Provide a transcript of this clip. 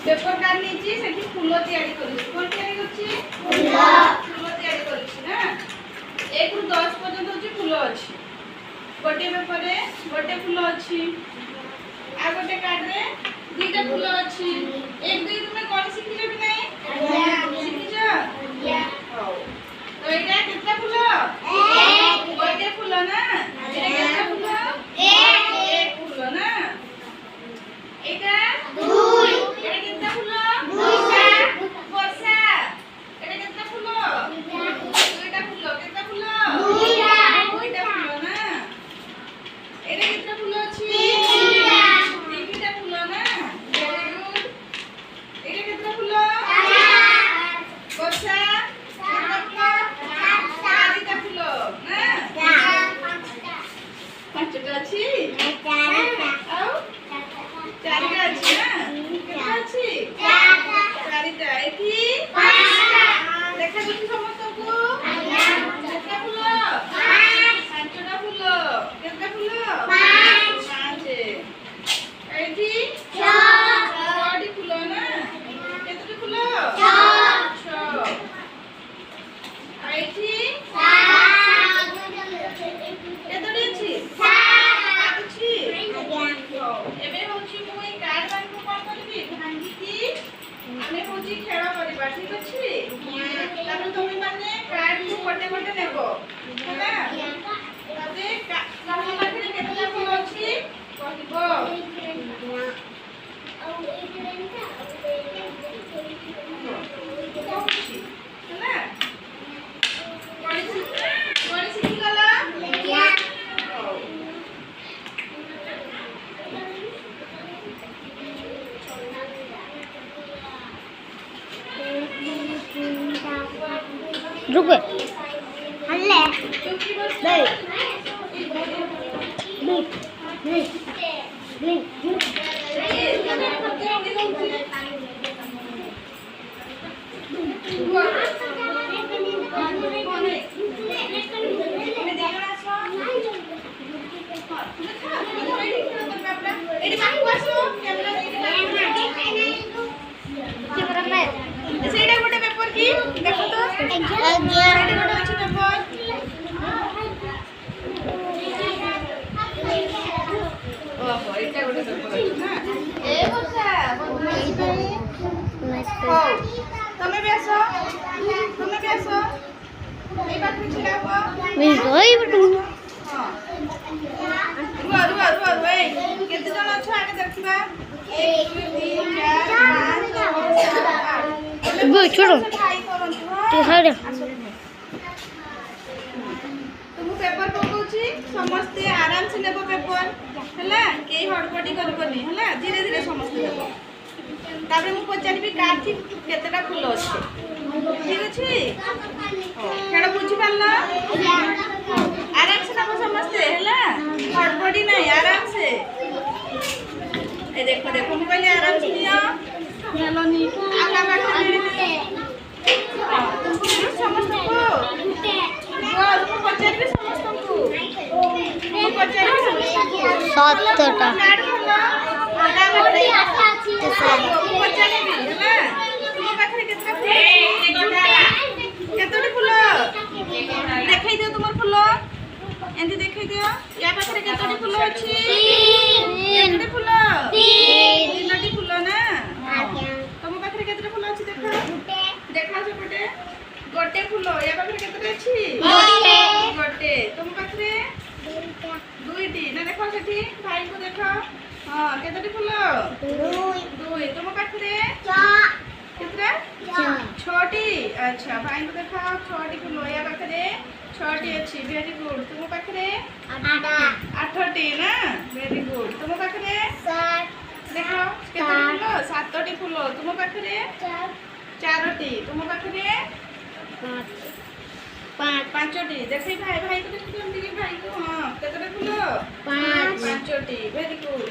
paper काट लीजिए सेठी फूल तैयारी करी कोन तैयारी करछि फूल तैयारी करछि ना 1 रु 10 पर्यंत होछि फूल अछि गोटे पेपर रे गोटे फूल अछि आ गोटे कार्ड रे दुईटा फूल अछि 1 2 तुमे कोन सिखिलो कि नै सिखिलो हो तो एटा कितना फूल एक गोटे फूल ना एटा कितना फूल एक फूल ना एटा दुई एटा कितना फूल दुईटा वर्षा एटा कितना फूल दुईटा फूल कितना फूल दुईटा फूल ना एटा कितना फूल अछि तीनटा फूल ना वेरी गुड एटा कितना फूल वर्षा चारिटा फूल ना पांचटा अछि आउ चारिटा अछि ना केतना अछि चारिटा एठी देखा देखि समस्त को केतना फूल पांचटा फूल केतना फूल पांच एठी छटी फूल ना केतना फूल छ एठी केतडी अछि सात अछि एबे होछि मु ए कार्ड बान को कोन करबी भांगी की आमे होछि खेळ करबा ठीक अछि तापर तुमी माने कार्ड को गोटे गोटे नेबो हैला तबे तम पाखरे केतना फूल अछि कहबो हैला कोन सिखि गला रुक हल्ले नहीं ସେଇଟା ଗୋଟେ ପେପର କି ଦେଖ ତ ସେଇଟା ଗୋଟେ ଅଛି ପେପର ଓହୋ ଏଟା ଗୋଟେ ପେପର ଅଛି ନା ଏ ବର୍ଷା ହଉ ତମେ ବି ଆସ ଏଇ ପାଖରେ ଛିଡ଼ା ହୁଅ मैं गई बटू ହଁ ରୁହ ଏଇ କେତେ ଜଣ ଅଛ ଆଗେ ଦେଖିବା 1 2 3 4 5 6 7 वो छोड़ो ଭାଇ କରନ୍ତୁ ते हारे तुम पेपर पकाउछि समस्ते आराम से नेबो पेपर हला के हड़बड़ी करबनी हला धीरे धीरे समस्ते नेबो ताबे मु पचारिबी काठी केतेटा फूल अछि ठीक अछि केडा बुझि पारला आराम से नेबो समस्ते हला हड़बड़ी नहीं आराम से ए देखो देखो मु कहली आराम से नियो नेलनी आगा बाटा समस्त को तुम पचारिबी समस्त को तुम पचारिबी समस्त को 7टा केतोटी फूल देखाई दियो तुमर फूल एंती देखाई दियो या पाखरे केतोटी फूल अछि केतोटी फूल तीनटी फूल ना तुम पाखरे केतोटी फूल अछि देखा देखा से पटे गोटे फूल या पाखरे केतोटी अछि गोटे तुम पाखरे दुईटी ना देखो सेठी भाई को देखो हां केतोटी फूल दुई तुम पाखरे केतरा छोटी अच्छा भाई को देखो छोटी फूल या पाखरे छोटी अच्छी वेरी गुड तुम पाखरे आठटी ना वेरी गुड तुम पाखरे देखो केतोटी फूल सातटी फूल तुम पाखरे चारोटी तुम पाखरे पांचटी देखी भाई भाई को देखो भाई को हां केतोटी फूल पांचटी वेरी गुड